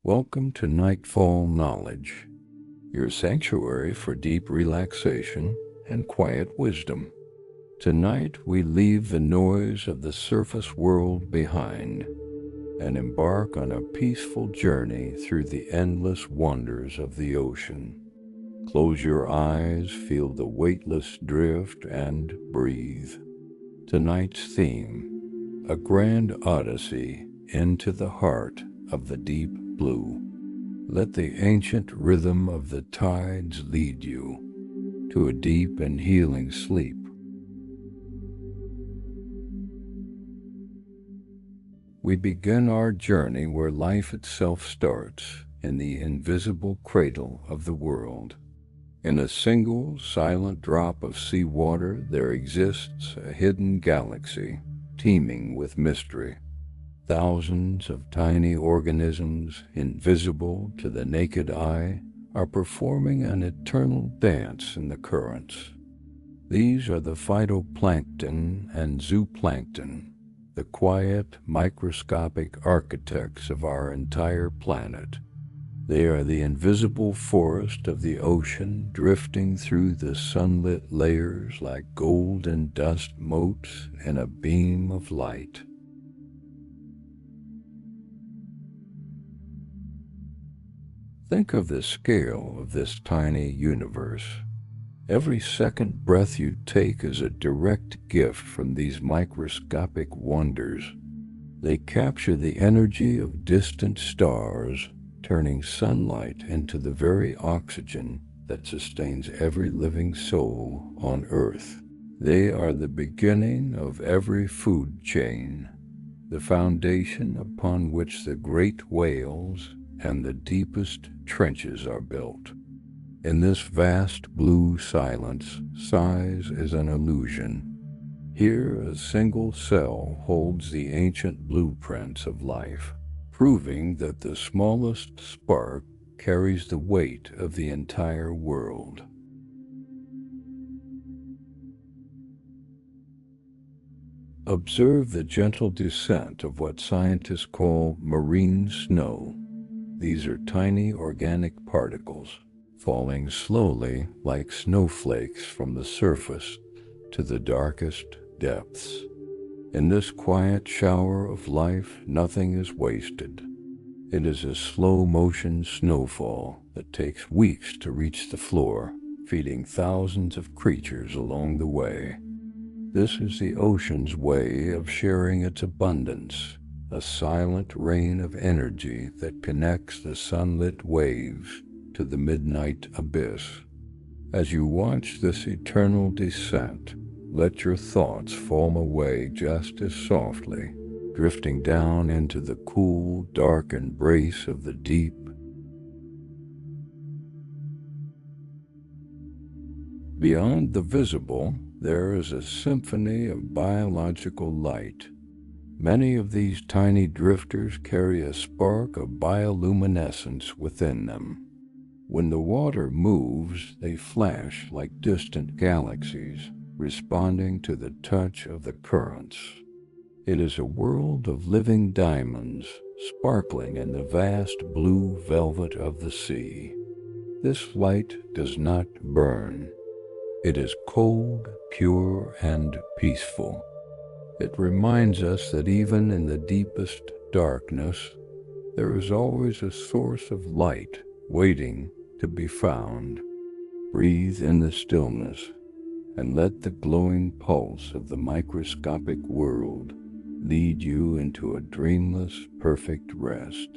Welcome to Nightfall Knowledge, your sanctuary for deep relaxation and quiet wisdom. Tonight we leave the noise of the surface world behind and embark on a peaceful journey through the endless wonders of the ocean. Close your eyes, feel the weightless drift, and breathe. Tonight's theme, a grand odyssey into the heart of the deep blue. Let the ancient rhythm of the tides lead you to a deep and healing sleep. We begin our journey where life itself starts, in the invisible cradle of the world. In a single, silent drop of seawater there exists a hidden galaxy, teeming with mystery. Thousands of tiny organisms, invisible to the naked eye, are performing an eternal dance in the currents. These are the phytoplankton and zooplankton, the quiet, microscopic architects of our entire planet. They are the invisible forest of the ocean, drifting through the sunlit layers like golden dust motes in a beam of light. Think of the scale of this tiny universe. Every second breath you take is a direct gift from these microscopic wonders. They capture the energy of distant stars, turning sunlight into the very oxygen that sustains every living soul on Earth. They are the beginning of every food chain, the foundation upon which the great whales and the deepest trenches are built. In this vast blue silence, size is an illusion. Here a single cell holds the ancient blueprints of life, proving that the smallest spark carries the weight of the entire world. Observe the gentle descent of what scientists call marine snow. These are tiny organic particles, falling slowly like snowflakes from the surface to the darkest depths. In this quiet shower of life, nothing is wasted. It is a slow-motion snowfall that takes weeks to reach the floor, feeding thousands of creatures along the way. This is the ocean's way of sharing its abundance, a silent rain of energy that connects the sunlit waves to the midnight abyss. As you watch this eternal descent, let your thoughts fall away just as softly, drifting down into the cool, dark embrace of the deep. Beyond the visible, there is a symphony of biological light. Many of these tiny drifters carry a spark of bioluminescence within them. When the water moves, they flash like distant galaxies, responding to the touch of the currents. It is a world of living diamonds, sparkling in the vast blue velvet of the sea. This light does not burn. It is cold, pure, and peaceful. It reminds us that even in the deepest darkness, there is always a source of light waiting to be found. Breathe in the stillness and let the glowing pulse of the microscopic world lead you into a dreamless, perfect rest.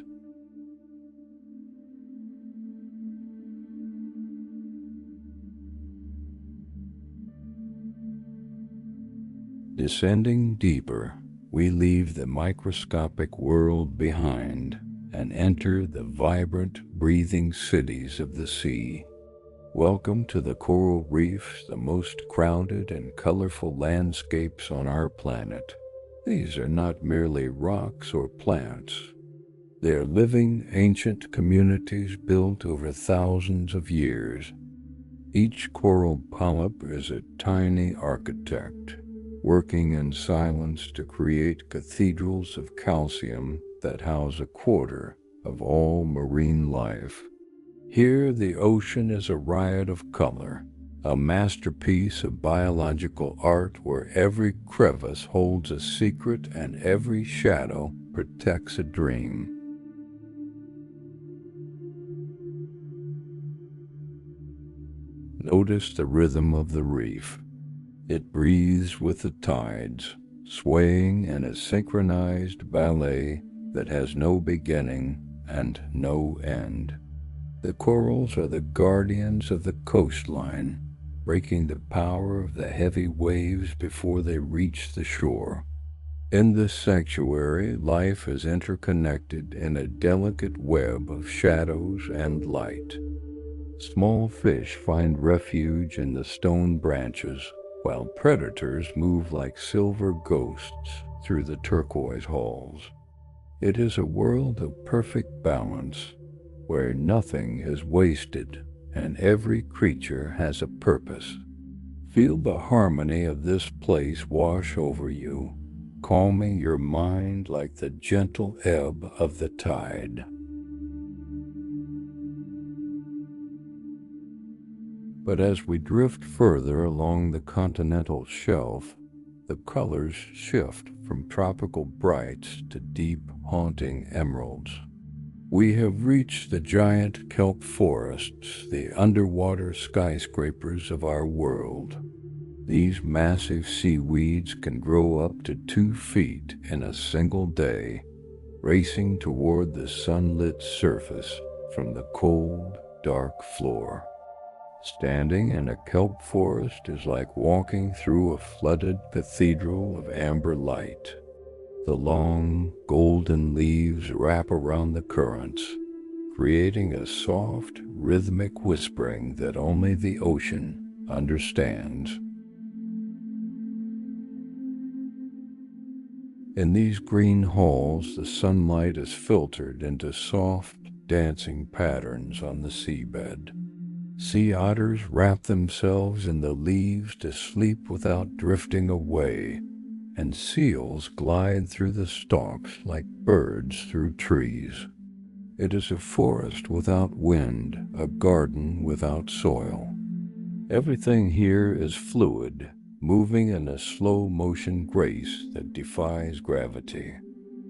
Descending deeper, we leave the microscopic world behind and enter the vibrant, breathing cities of the sea. Welcome to the coral reefs, the most crowded and colorful landscapes on our planet. These are not merely rocks or plants. They are living, ancient communities built over thousands of years. Each coral polyp is a tiny architect, working in silence to create cathedrals of calcium that house a quarter of all marine life. Here, the ocean is a riot of color, a masterpiece of biological art where every crevice holds a secret and every shadow protects a dream. Notice the rhythm of the reef. It breathes with the tides, swaying in a synchronized ballet that has no beginning and no end. The corals are the guardians of the coastline, breaking the power of the heavy waves before they reach the shore. In this sanctuary, life is interconnected in a delicate web of shadows and light. Small fish find refuge in the stone branches, while predators move like silver ghosts through the turquoise halls. It is a world of perfect balance, where nothing is wasted and every creature has a purpose. Feel the harmony of this place wash over you, calming your mind like the gentle ebb of the tide. But as we drift further along the continental shelf, the colors shift from tropical brights to deep, haunting emeralds. We have reached the giant kelp forests, the underwater skyscrapers of our world. These massive seaweeds can grow up to 2 feet in a single day, racing toward the sunlit surface from the cold, dark floor. Standing in a kelp forest is like walking through a flooded cathedral of amber light. The long, golden leaves wrap around the currents, creating a soft, rhythmic whispering that only the ocean understands. In these green halls, the sunlight is filtered into soft, dancing patterns on the seabed. Sea otters wrap themselves in the leaves to sleep without drifting away, and seals glide through the stalks like birds through trees. It is a forest without wind, a garden without soil. Everything here is fluid, moving in a slow-motion grace that defies gravity.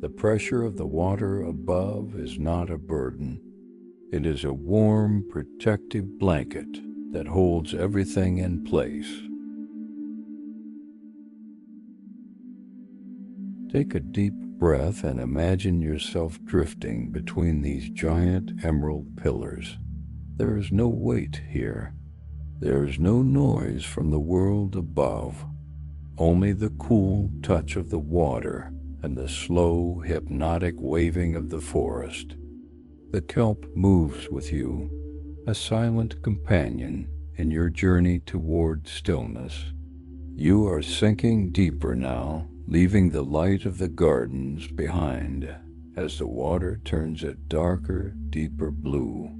The pressure of the water above is not a burden. It is a warm, protective blanket that holds everything in place. Take a deep breath and imagine yourself drifting between these giant emerald pillars. There is no weight here. There is no noise from the world above, only the cool touch of the water and the slow, hypnotic waving of the forest. The kelp moves with you, a silent companion in your journey toward stillness. You are sinking deeper now, leaving the light of the gardens behind as the water turns a darker, deeper blue.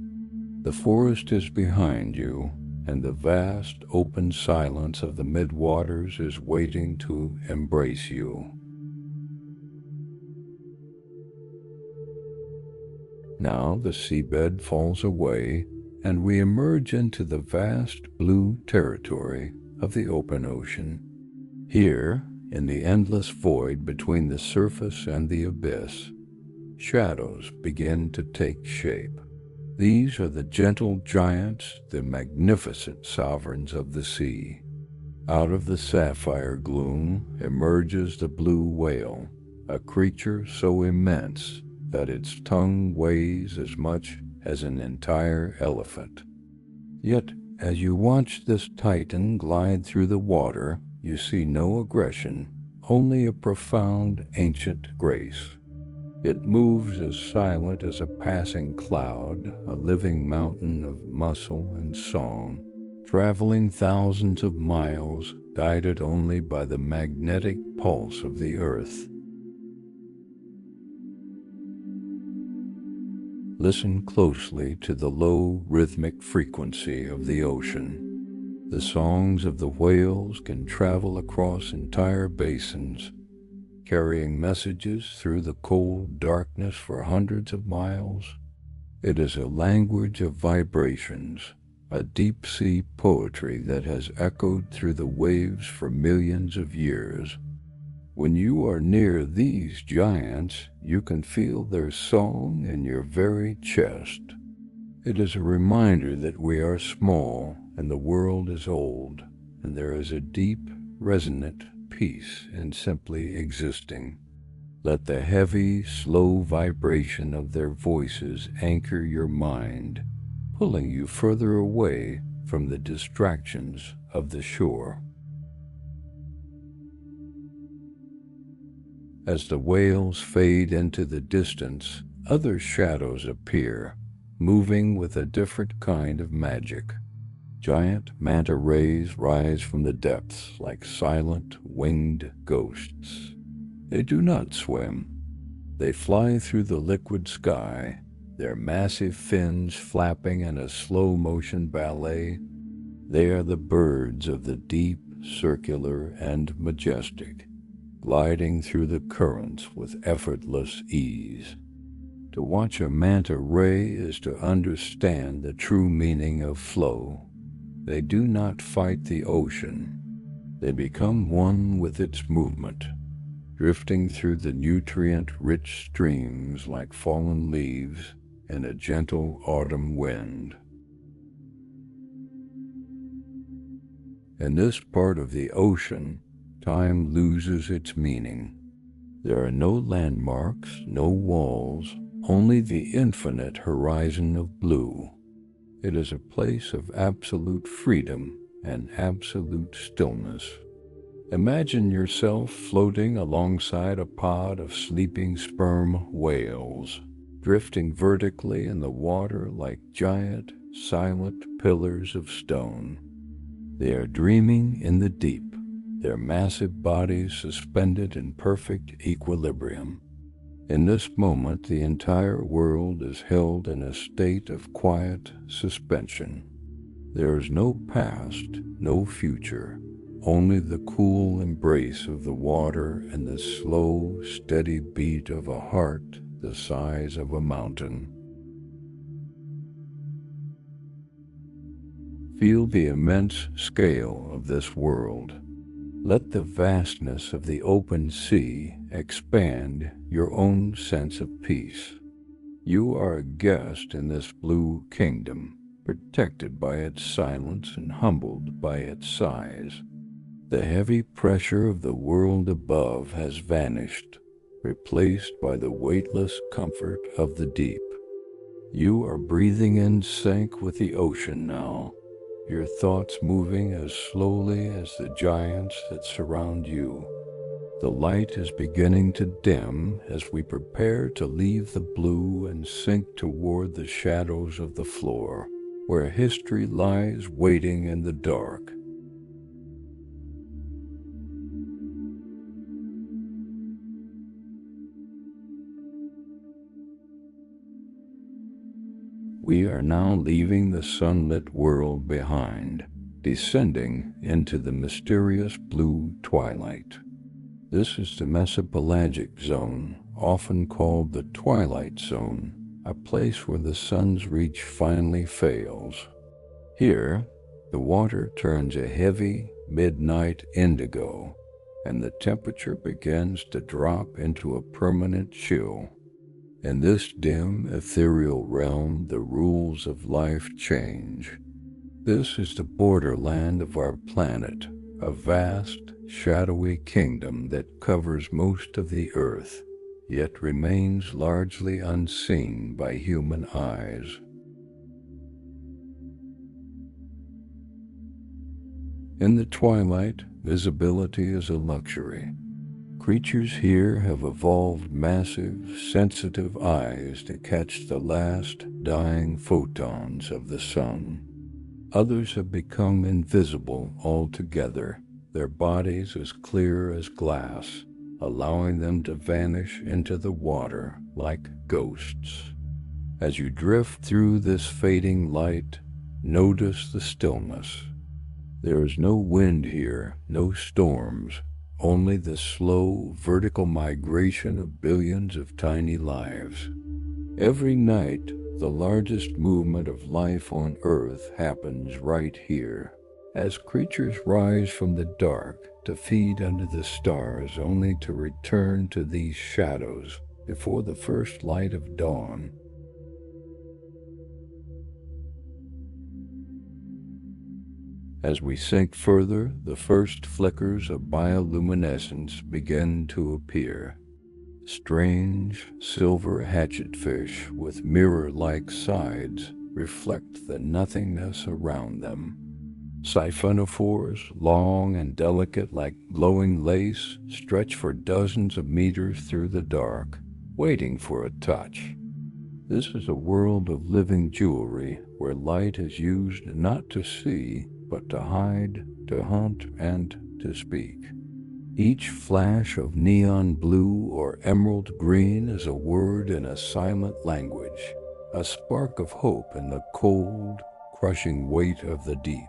The forest is behind you, and the vast, open silence of the midwaters is waiting to embrace you. Now the seabed falls away, and we emerge into the vast blue territory of the open ocean. Here, in the endless void between the surface and the abyss, shadows begin to take shape. These are the gentle giants, the magnificent sovereigns of the sea. Out of the sapphire gloom emerges the blue whale, a creature so immense that its tongue weighs as much as an entire elephant. Yet, as you watch this titan glide through the water, you see no aggression, only a profound, ancient grace. It moves as silent as a passing cloud, a living mountain of muscle and song, traveling thousands of miles, guided only by the magnetic pulse of the earth. Listen closely to the low, rhythmic frequency of the ocean. The songs of the whales can travel across entire basins, carrying messages through the cold darkness for hundreds of miles. It is a language of vibrations, a deep-sea poetry that has echoed through the waves for millions of years. When you are near these giants, you can feel their song in your very chest. It is a reminder that we are small and the world is old, and there is a deep, resonant peace in simply existing. Let the heavy, slow vibration of their voices anchor your mind, pulling you further away from the distractions of the shore. As the whales fade into the distance, other shadows appear, moving with a different kind of magic. Giant manta rays rise from the depths like silent, winged ghosts. They do not swim. They fly through the liquid sky, their massive fins flapping in a slow-motion ballet. They are the birds of the deep, circular, and majestic, gliding through the currents with effortless ease. To watch a manta ray is to understand the true meaning of flow. They do not fight the ocean. They become one with its movement, drifting through the nutrient-rich streams like fallen leaves in a gentle autumn wind. In this part of the ocean, time loses its meaning. There are no landmarks, no walls, only the infinite horizon of blue. It is a place of absolute freedom and absolute stillness. Imagine yourself floating alongside a pod of sleeping sperm whales, drifting vertically in the water like giant, silent pillars of stone. They are dreaming in the deep, their massive bodies suspended in perfect equilibrium. In this moment, the entire world is held in a state of quiet suspension. There is no past, no future, only the cool embrace of the water and the slow, steady beat of a heart the size of a mountain. Feel the immense scale of this world. Let the vastness of the open sea expand your own sense of peace. You are a guest in this blue kingdom, protected by its silence and humbled by its size. The heavy pressure of the world above has vanished, replaced by the weightless comfort of the deep. You are breathing in sync with the ocean now, your thoughts moving as slowly as the giants that surround you. The light is beginning to dim as we prepare to leave the blue and sink toward the shadows of the floor, where history lies waiting in the dark. We are now leaving the sunlit world behind, descending into the mysterious blue twilight. This is the mesopelagic zone, often called the twilight zone, a place where the sun's reach finally fails. Here, the water turns a heavy, midnight indigo, and the temperature begins to drop into a permanent chill. In this dim, ethereal realm, the rules of life change. This is the borderland of our planet, a vast, shadowy kingdom that covers most of the earth, yet remains largely unseen by human eyes. In the twilight, visibility is a luxury. Creatures here have evolved massive, sensitive eyes to catch the last dying photons of the sun. Others have become invisible altogether, their bodies as clear as glass, allowing them to vanish into the water like ghosts. As you drift through this fading light, notice the stillness. There is no wind here, no storms, only the slow, vertical migration of billions of tiny lives. Every night, the largest movement of life on Earth happens right here, as creatures rise from the dark to feed under the stars only to return to these shadows before the first light of dawn. As we sink further, the first flickers of bioluminescence begin to appear. Strange, silver hatchetfish with mirror-like sides reflect the nothingness around them. Siphonophores, long and delicate like glowing lace, stretch for dozens of meters through the dark, waiting for a touch. This is a world of living jewelry where light is used not to see, but to hide, to hunt, and to speak. Each flash of neon blue or emerald green is a word in a silent language, a spark of hope in the cold, crushing weight of the deep.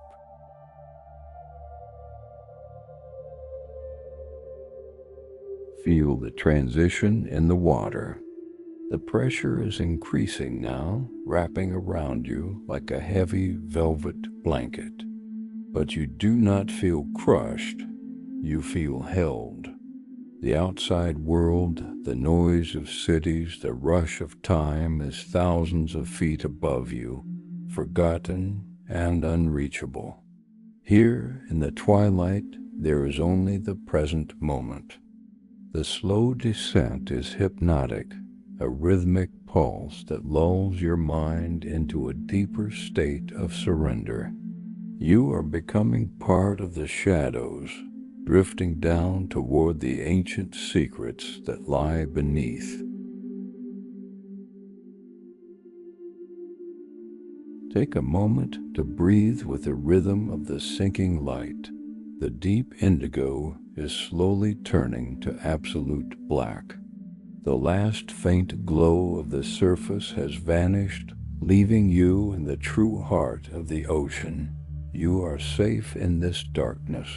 Feel the transition in the water. The pressure is increasing now, wrapping around you like a heavy velvet blanket. But you do not feel crushed, you feel held. The outside world, the noise of cities, the rush of time is thousands of feet above you, forgotten and unreachable. Here, in the twilight, there is only the present moment. The slow descent is hypnotic, a rhythmic pulse that lulls your mind into a deeper state of surrender. You are becoming part of the shadows, drifting down toward the ancient secrets that lie beneath. Take a moment to breathe with the rhythm of the sinking light. The deep indigo is slowly turning to absolute black. The last faint glow of the surface has vanished, leaving you in the true heart of the ocean. You are safe in this darkness.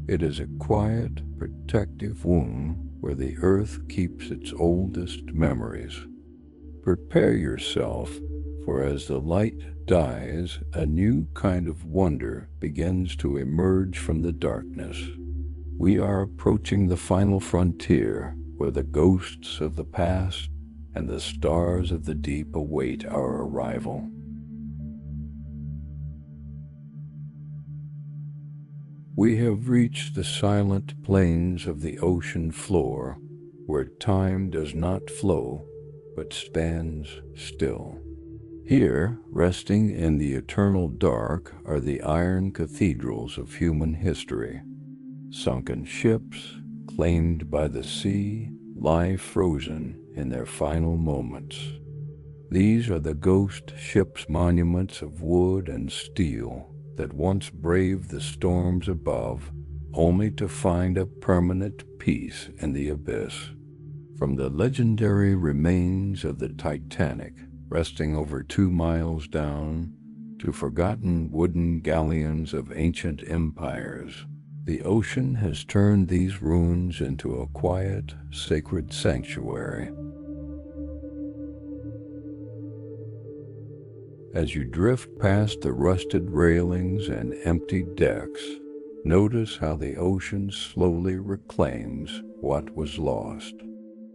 It is a quiet, protective womb where the earth keeps its oldest memories. Prepare yourself, for as the light dies, a new kind of wonder begins to emerge from the darkness. We are approaching the final frontier, where the ghosts of the past and the stars of the deep await our arrival. We have reached the silent plains of the ocean floor, where time does not flow, but stands still. Here, resting in the eternal dark, are the iron cathedrals of human history. Sunken ships, claimed by the sea, lie frozen in their final moments. These are the ghost ships' monuments of wood and steel that once braved the storms above, only to find a permanent peace in the abyss. From the legendary remains of the Titanic, resting over 2 miles down, to forgotten wooden galleons of ancient empires, the ocean has turned these ruins into a quiet, sacred sanctuary. As you drift past the rusted railings and empty decks, notice how the ocean slowly reclaims what was lost.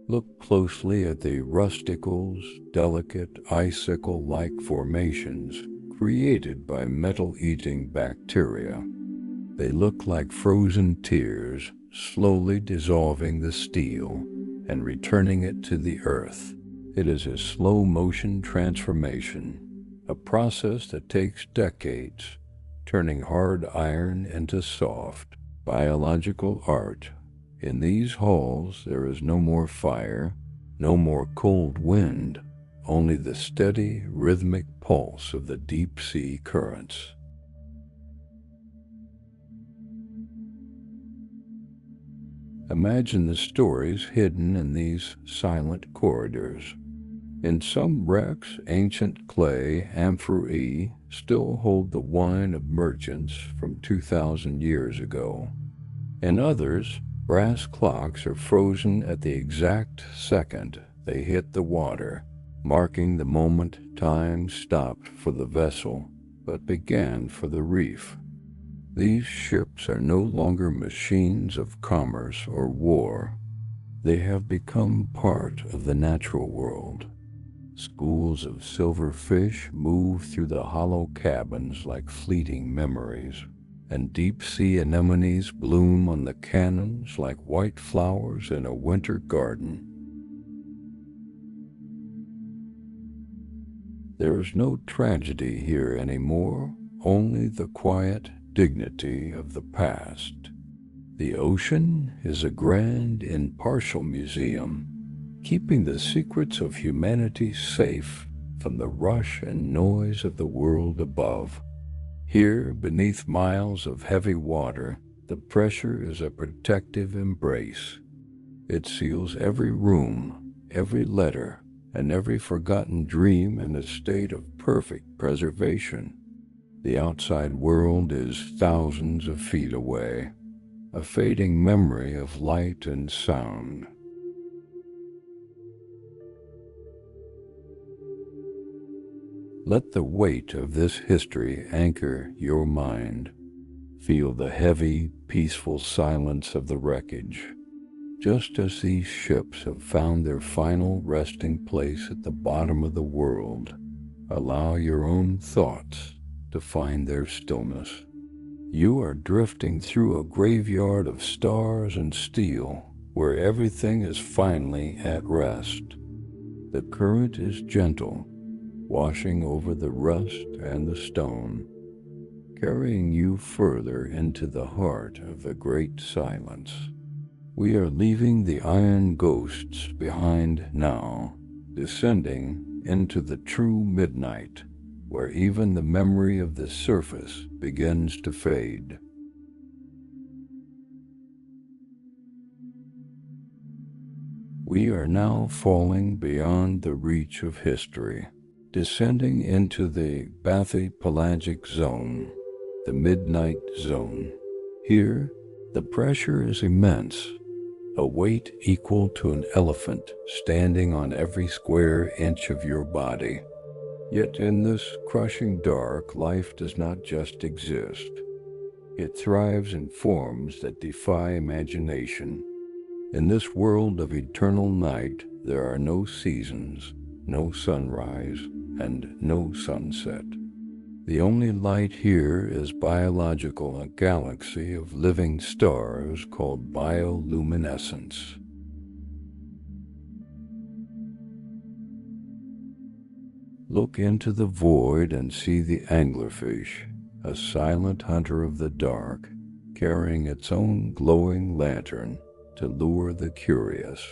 Look closely at the rusticles, delicate icicle-like formations created by metal-eating bacteria. They look like frozen tears, slowly dissolving the steel and returning it to the earth. It is a slow-motion transformation, a process that takes decades, turning hard iron into soft, biological art. In these halls there is no more fire, no more cold wind, only the steady, rhythmic pulse of the deep-sea currents. Imagine the stories hidden in these silent corridors. In some wrecks, ancient clay amphorae still hold the wine of merchants from 2,000 years ago. In others, Brass clocks are frozen at the exact second they hit the water, marking the moment time stopped for the vessel but began for the reef. These ships are no longer machines of commerce or war. They have become part of the natural world. Schools of silver fish move through the hollow cabins like fleeting memories, and deep-sea anemones bloom on the cannons like white flowers in a winter garden. There is no tragedy here anymore, only the quiet dignity of the past. The ocean is a grand, impartial museum, keeping the secrets of humanity safe from the rush and noise of the world above. Here, beneath miles of heavy water, the pressure is a protective embrace. It seals every room, every letter, and every forgotten dream in a state of perfect preservation. The outside world is thousands of feet away, a fading memory of light and sound. Let the weight of this history anchor your mind. Feel the heavy, peaceful silence of the wreckage. Just as these ships have found their final resting place at the bottom of the world, allow your own thoughts to find their stillness. You are drifting through a graveyard of stars and steel, where everything is finally at rest. The current is gentle, washing over the rust and the stone, carrying you further into the heart of the great silence. We are leaving the iron ghosts behind now, descending into the true midnight, where even the memory of the surface begins to fade. We are now falling beyond the reach of history, descending into the bathypelagic zone, the midnight zone. Here, the pressure is immense, a weight equal to an elephant standing on every square inch of your body. Yet in this crushing dark, life does not just exist. It thrives in forms that defy imagination. In this world of eternal night, there are no seasons, no sunrise, and no sunset. The only light here is biological, a galaxy of living stars called bioluminescence. Look into the void and see the anglerfish, a silent hunter of the dark, carrying its own glowing lantern to lure the curious.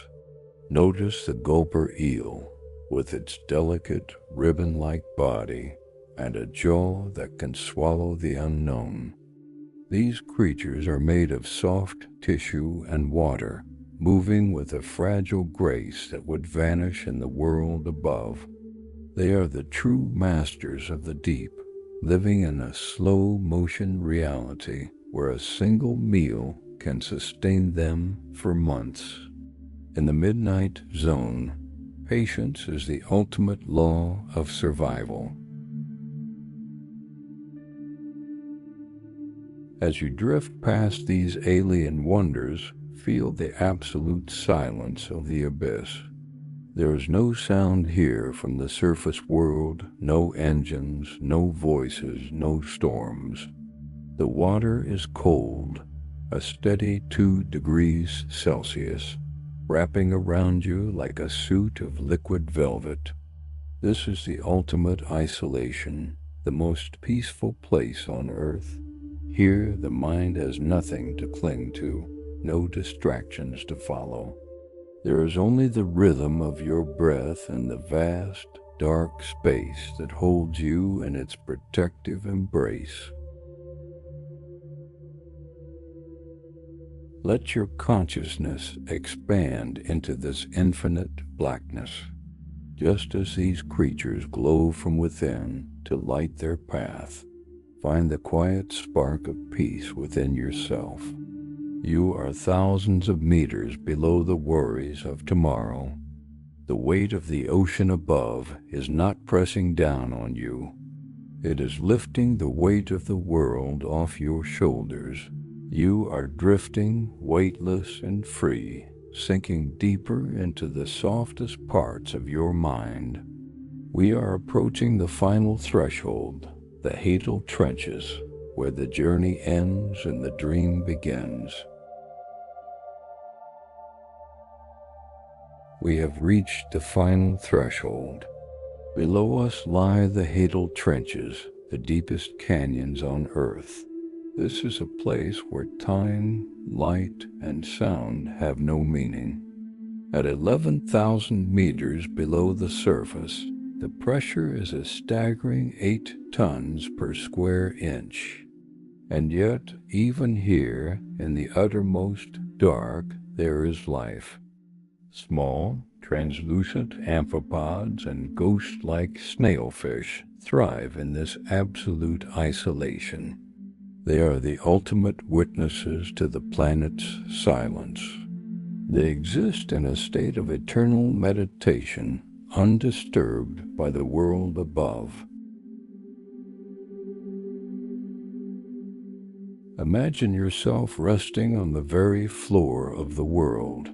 Notice the gulper eel, with its delicate, ribbon-like body and a jaw that can swallow the unknown. These creatures are made of soft tissue and water, moving with a fragile grace that would vanish in the world above. They are the true masters of the deep, living in a slow-motion reality where a single meal can sustain them for months. In the midnight zone, patience is the ultimate law of survival. As you drift past these alien wonders, feel the absolute silence of the abyss. There is no sound here from the surface world, no engines, no voices, no storms. The water is cold, a steady 2 degrees Celsius, wrapping around you like a suit of liquid velvet. This is the ultimate isolation, the most peaceful place on earth. Here the mind has nothing to cling to, no distractions to follow. There is only the rhythm of your breath and the vast, dark space that holds you in its protective embrace. Let your consciousness expand into this infinite blackness, just as these creatures glow from within to light their path. Find the quiet spark of peace within yourself. You are thousands of meters below the worries of tomorrow. The weight of the ocean above is not pressing down on you. It is lifting the weight of the world off your shoulders. You are drifting, weightless and free, sinking deeper into the softest parts of your mind. We are approaching the final threshold, the Hadal trenches, where the journey ends and the dream begins. We have reached the final threshold. Below us lie the Hadal trenches, the deepest canyons on Earth. This is a place where time, light, and sound have no meaning. At 11,000 meters below the surface, the pressure is a staggering 8 tons per square inch. And yet, even here, in the uttermost dark, there is life. Small, translucent amphipods and ghost-like snailfish thrive in this absolute isolation. They are the ultimate witnesses to the planet's silence. They exist in a state of eternal meditation, undisturbed by the world above. Imagine yourself resting on the very floor of the world.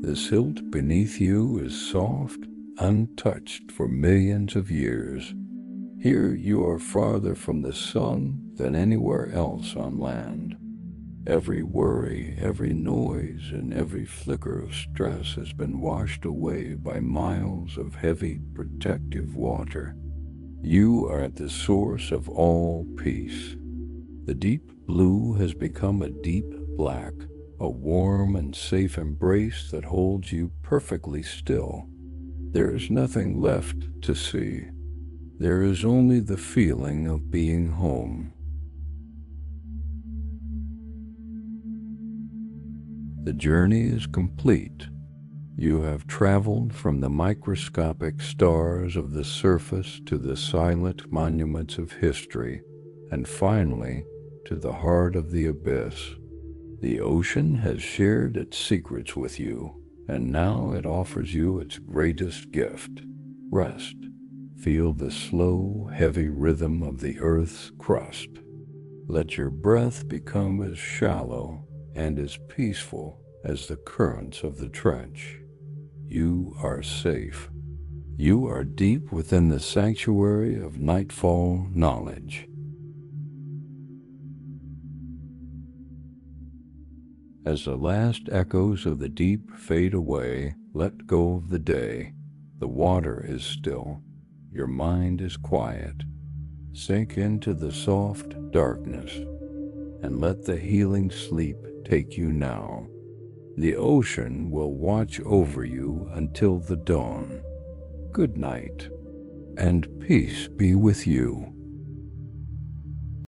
The silt beneath you is soft, untouched for millions of years. Here you are farther from the sun than anywhere else on land. Every worry, every noise, and every flicker of stress has been washed away by miles of heavy, protective water. You are at the source of all peace. The deep blue has become a deep black, a warm and safe embrace that holds you perfectly still. There is nothing left to see. There is only the feeling of being home. The journey is complete. You have traveled from the microscopic stars of the surface to the silent monuments of history, and finally to the heart of the abyss. The ocean has shared its secrets with you, and now it offers you its greatest gift: rest. Feel the slow, heavy rhythm of the Earth's crust. Let your breath become as shallow and as peaceful as the currents of the trench. You are safe. You are deep within the sanctuary of Nightfall knowledge. As the last echoes of the deep fade away, let go of the day. The water is still. Your mind is quiet. Sink into the soft darkness and let the healing sleep take you now. The ocean will watch over you until the dawn. Good night, and peace be with you.